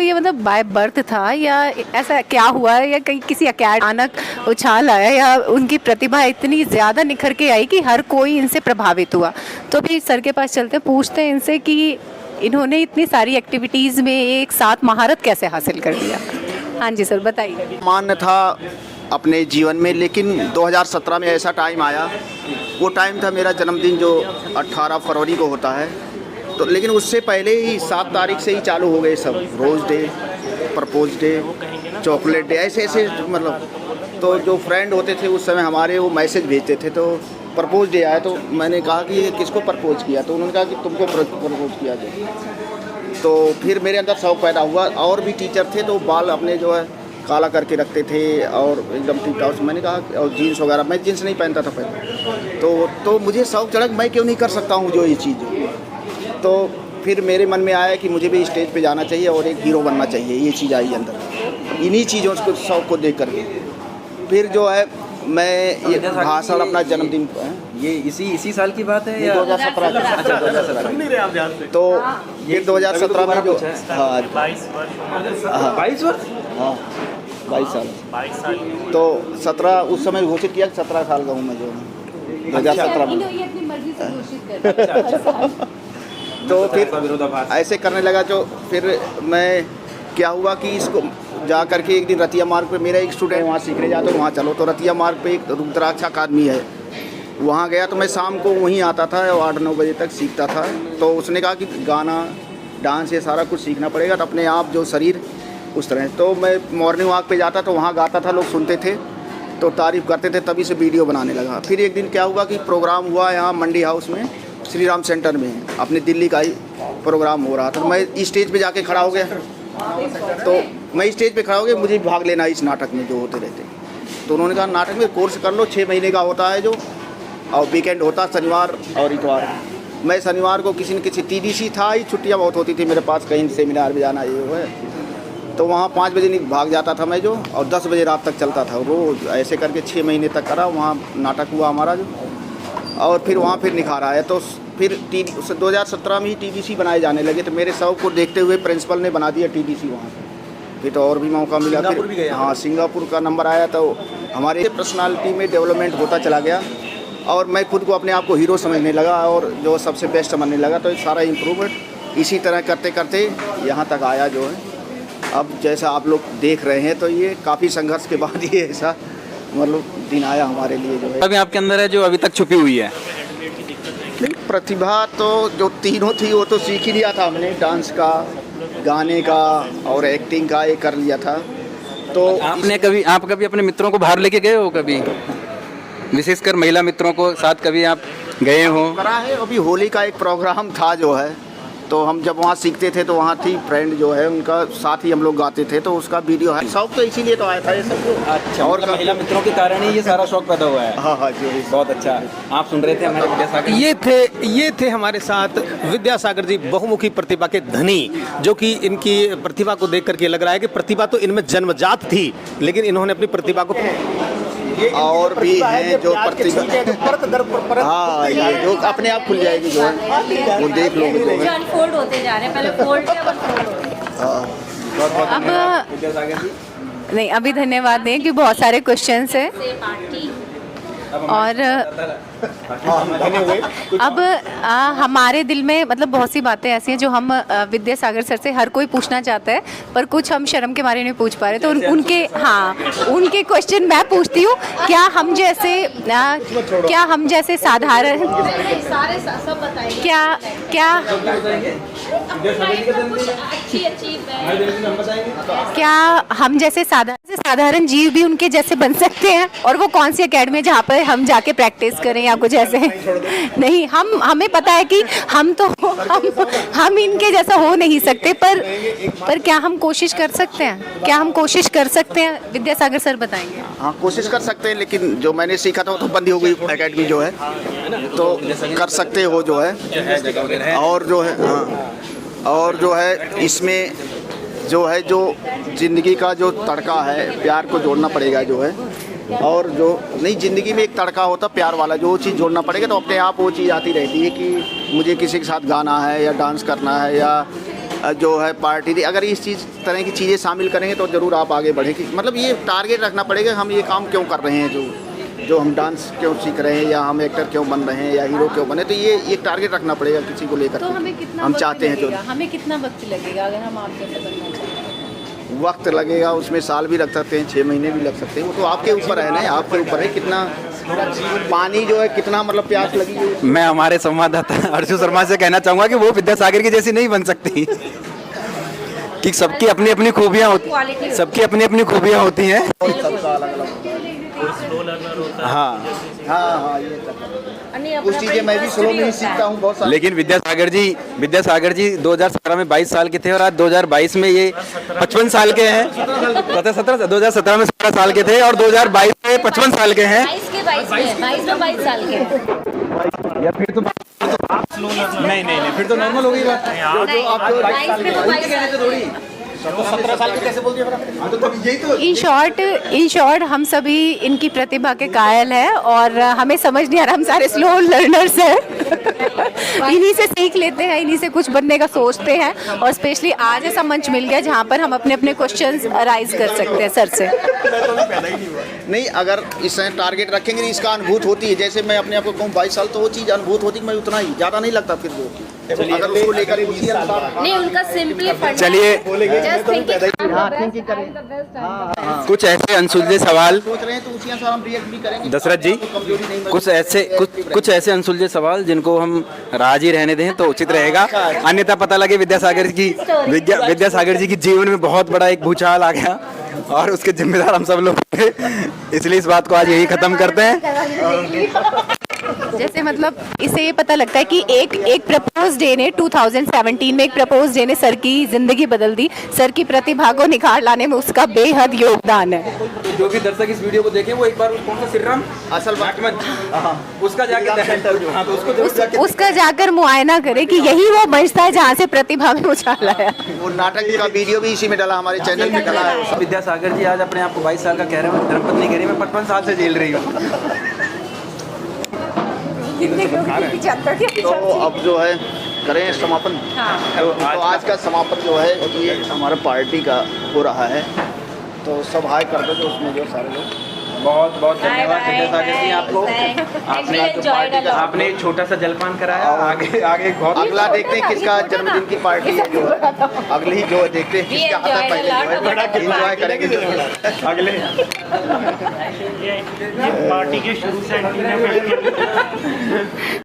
ये मतलब by birth था या ऐसा क्या हुआ, या कहीं किसी अचानक उछाल आया, या उनकी प्रतिभा इतनी ज़्यादा निखर के आई कि हर कोई इनसे प्रभावित हुआ? तो अभी सर के पास चलते हैं, पूछते हैं इनसे कि इन्होंने इतनी सारी एक्टिविटीज़ में एक साथ महारत कैसे हासिल कर लिया। हाँ जी सर, बताइए। मान्य था अपने जीवन में, लेकिन 2017 में ऐसा टाइम आया, वो टाइम था मेरा जन्मदिन जो 18 फरवरी को होता है। तो लेकिन उससे पहले ही 7 तारीख से ही चालू हो गए सब, rose day, propose day, chocolate day, ऐसे ऐसे मतलब। तो जो फ्रेंड होते थे उस समय हमारे, वो मैसेज भेजते थे। तो प्रपोज डे आया तो मैंने कहा कि ये किसको प्रपोज किया, तो उन्होंने कहा कि तुमको प्रपोज किया जाए। तो फिर मेरे अंदर शौक़ पैदा हुआ। और भी टीचर थे तो बाल अपने जो है काला करके रखते थे और एकदम टिप टॉप। मैंने कहा, और जीन्स वगैरह, मैं जीन्स नहीं पहनता था पहले। तो मुझे शौक़ चढ़ा कि मैं क्यों नहीं कर सकता हूँ जो ये चीज़। तो फिर मेरे मन में आया कि मुझे भी स्टेज पे जाना चाहिए और एक हीरो बनना चाहिए। ये चीज़ आई अंदर, इन्हीं चीज़ों को, शौक़ को देख करके। फिर जो है मैं ये भाषण अपना जन्मदिन, ये इसी साल की बात है या 2017? अच्छा 2017। तो ये 2017 में जो, हाँ 22 वर्ष, हाँ 22 साल। तो 17 उस समय घोषित किया, 17 साल का हूँ मैं जो 2017 में। तो फिर ऐसे करने लगा। जो फिर मैं क्या हुआ कि इसको जा करके एक दिन रतिया मार्ग पे, मेरा एक स्टूडेंट वहाँ सीखने जाता है, वहाँ चलो। तो रतिया मार्ग पे एक रुद्राक्ष अकादमी है, वहाँ गया। तो मैं शाम को वहीं आता था और 8-9 बजे तक सीखता था। तो उसने कहा कि गाना, डांस, ये सारा कुछ सीखना पड़ेगा, तो अपने आप जो शरीर उस तरह। तो मैं मॉर्निंग वॉक पे जाता तो वहाँ गाता था, लोग सुनते थे तो तारीफ़ करते थे, तभी से वीडियो बनाने लगा। फिर एक दिन क्या हुआ कि प्रोग्राम हुआ यहाँ मंडी हाउस में, श्री राम सेंटर में, अपने दिल्ली का ही प्रोग्राम हो रहा था। तो मैं स्टेज पे जाके खड़ा हो गया। तो मैं स्टेज पे खड़ा हो गया, मुझे भाग लेना इस नाटक में जो होते रहते। तो उन्होंने कहा नाटक में कोर्स कर लो, 6 महीने का होता है जो, और वीकेंड होता शनिवार और इतवार। मैं शनिवार को किसी न किसी TDC था ही, छुट्टियाँ बहुत होती थी मेरे पास, कहीं सेमिनार में जाना ये वो है। तो वहाँ 5 बजे भाग जाता था मैं जो, और 10 बजे रात तक चलता था रोज़। ऐसे करके 6 महीने तक करा, वहाँ नाटक हुआ हमारा जो। और फिर वहाँ फिर निखार आया। तो फिर 2017 में ही TDC बनाए जाने लगे। तो मेरे शौक़ को देखते हुए प्रिंसिपल ने बना दिया TDC वहाँ पर। फिर तो और भी मौका मिला। फिर हाँ, सिंगापुर का नंबर आया। तो हमारे पर्सनालिटी में डेवलपमेंट होता चला गया और मैं खुद को, अपने आप को हीरो समझने लगा और जो सबसे बेस्ट समझने लगा। तो सारा इम्प्रूवमेंट इसी तरह करते करते यहाँ तक आया जो है। अब जैसा आप लोग देख रहे हैं, तो ये काफ़ी संघर्ष के बाद ये ऐसा मतलब दिन आया हमारे लिए जो है। अभी आपके अंदर है जो अभी तक छुपी हुई है। नहीं, प्रतिभा तो जो तीनों थी वो तो सीख ही लिया था हमने, डांस का, गाने का और एक्टिंग का, ये कर लिया था। तो आप कभी अपने मित्रों को बाहर लेके गए हो, कभी विशेषकर महिला मित्रों को साथ कभी आप गए हो? करा है। अभी होली का एक प्रोग्राम था जो है, तो हम जब वहाँ सीखते थे तो वहाँ थी फ्रेंड जो है, उनका साथ ही हम लोग गाते थे। तो उसका वीडियो है। शौक तो इसीलिए तो आया था ये सब। अच्छा, और महिला मित्रों के कारण ही ये सारा शौक पैदा हुआ है। हाँ हाँ जी, बहुत अच्छा। आप सुन रहे थे हमारे विद्यासागर, ये थे हमारे साथ विद्यासागर जी, बहुमुखी प्रतिभा के धनी, जो कि इनकी प्रतिभा को देख करके लग रहा है कि प्रतिभा तो इनमें जन्मजात थी, लेकिन इन्होंने अपनी प्रतिभा को और भी हैं जो प्रतिभा, हाँ, ये जो अपने आप खुल जाएगी जो है, वो देख लोगे जो है। अनफोल्ड होते जा रहे हैं, पहले फोल्ड किया, अब नहीं, अभी धन्यवाद दें कि बहुत सारे क्वेश्चंस हैं और अब हमारे दिल में मतलब बहुत सी बातें ऐसी हैं जो हम विद्यासागर सर से हर कोई पूछना चाहता है, पर कुछ हम शर्म के मारे नहीं पूछ पा रहे। तो उनके क्वेश्चन मैं पूछती हूँ। क्या हम जैसे साधारण, क्या हम जैसे साधारण जीव भी उनके जैसे बन सकते हैं? और वो कौन सी एकेडमी है जहाँ पर हम जाके प्रैक्टिस करें या कुछ ऐसे? नहीं, हमें पता है कि हम इनके जैसा हो नहीं सकते, पर क्या हम कोशिश कर सकते हैं? क्या हम कोशिश कर सकते हैं? विद्यासागर सर बताएंगे। हाँ, कोशिश कर सकते हैं, लेकिन जो मैंने सीखा था वो तो बंद ही हो गई एकेडमी जो है। तो कर सकते हो जो है, और जो है, हाँ, और जो है इसमें जो है, जो ज़िंदगी का जो तड़का है, प्यार को जोड़ना पड़ेगा जो है। और जो नहीं, ज़िंदगी में एक तड़का होता प्यार वाला, जो चीज़ जोड़ना पड़ेगा तो अपने आप वो चीज़ आती रहती है कि मुझे किसी के साथ गाना है या डांस करना है या जो है पार्टी थी, अगर इस चीज़ तरह की चीज़ें शामिल करेंगे तो ज़रूर आप आगे बढ़ेंगे। मतलब ये टारगेट रखना पड़ेगा, हम ये काम क्यों कर रहे हैं, जो हम डांस क्यों सीख रहे हैं या हम एक्टर क्यों बन रहे हैं या हीरो क्यों बने, तो ये एक टारगेट रखना पड़ेगा किसी को लेकर। तो हमें कितना हम वक्त चाहते हैं लगेगा? हमें कितना वक्त लगेगा अगर हम आप जैसे बनना चाहते हैं? वक्त लगेगा, उसमें साल भी लग सकते हैं, 6 महीने भी लग सकते हैं, वो तो आपके ऊपर है ना, आपके ऊपर है कितना पानी जो है, कितना मतलब प्यास लगी है। मैं हमारे संवाददाता अर्शु शर्मा से कहना चाहूँगा कि वो विद्यासागर की जैसी नहीं बन सकती कि सबकी अपनी अपनी खूबियाँ होती, सबकी अपनी अपनी खूबियाँ होती हैं। हाँ हाँ हाँ, ये कुछ चीज़ें मैं भी स्लो में ही सीखता हूँ बहुत सारी। लेकिन विद्यासागर जी 2017 में 22 साल के थे और आज 2022 में ये 55 साल के हैं। 2017 में 17 साल के थे और 2022 में 55 साल के हैं। 22 साल के। या फिर तो नहीं फिर तो नॉर्मल हो गई बात। जो आप 22 साल के थोड़ी 17 साल के कैसे बोल दिया? तो यही तो इन शॉर्ट हम सभी इनकी प्रतिभा के कायल हैं और हमें समझ नहीं आ रहा, हम सारे स्लो लर्नर्स हैं। इन्हीं से सीख लेते हैं, इन्हीं से कुछ बनने का सोचते हैं और स्पेशली आज ऐसा मंच मिल गया जहाँ पर हम अपने अपने क्वेश्चंस राइज कर सकते हैं सर से। नहीं, अगर इस टारगेट रखेंगे नहीं, इसका अनुभूत होती है। जैसे मैं अपने आप को कहूँ 22 साल, तो वो चीज़ अनुभूत होती है, मैं उतना ही ज़्यादा नहीं लगता फिर वो। अगर उसको लेकर उसी अनुसार नहीं, उनका सिंपली चलिए कुछ ऐसे अनसुलझे सवाल सोच रहे हैं तो उसी अनुसार हम रिएक्ट भी करेंगे। दशरथ जी, कुछ ऐसे अनसुलझे सवाल जिनको हम राजी रहने दें तो उचित रहेगा, अन्यथा पता लगे विद्यासागर जी की जीवन में बहुत बड़ा एक भूचाल आ गया और उसके जिम्मेदार हम सब लोग थे। इसलिए इस बात को आज यही खत्म करते हैं। जैसे मतलब इससे ये पता लगता है कि एक प्रपोज डे ने 2017 में एक प्रपोज डे ने सर की जिंदगी बदल दी। सर की प्रतिभा को निखार लाने में उसका बेहद योगदान है। तो जो भी दर्शक इस वीडियो को देखें वो एक बार कौन सा श्रीराम असल बात उसका जाकर मुआयना करे कि यही वो मंच था जहाँ से प्रतिभा में उछाल आया। वो नाटक का वीडियो भी इसी में डाला, हमारे चैनल पे डाला है। विद्यासागर जी आज अपने आप को 22 साल का कह रहे हैं, धर्मपत्नी कह रही है मैं 55 साल से जेल रही हूँ। तो अब जो है करें समापन। तो आज का समापन जो है ये हमारा पार्टी का हो रहा है, तो सब हाय कर दो जो उसमें जो सारे लोग। बहुत बहुत धन्यवाद विद्यासागर जी आपको, आपने एक छोटा सा जलपान कराया। आगे बहुत अगला देखते हैं किसका जन्मदिन की पार्टी है, जो है अगली जो है देखते हैं किसका आता है पहले, जो है बड़ा एंजॉय करेंगे अगले पार्टी के शुरू से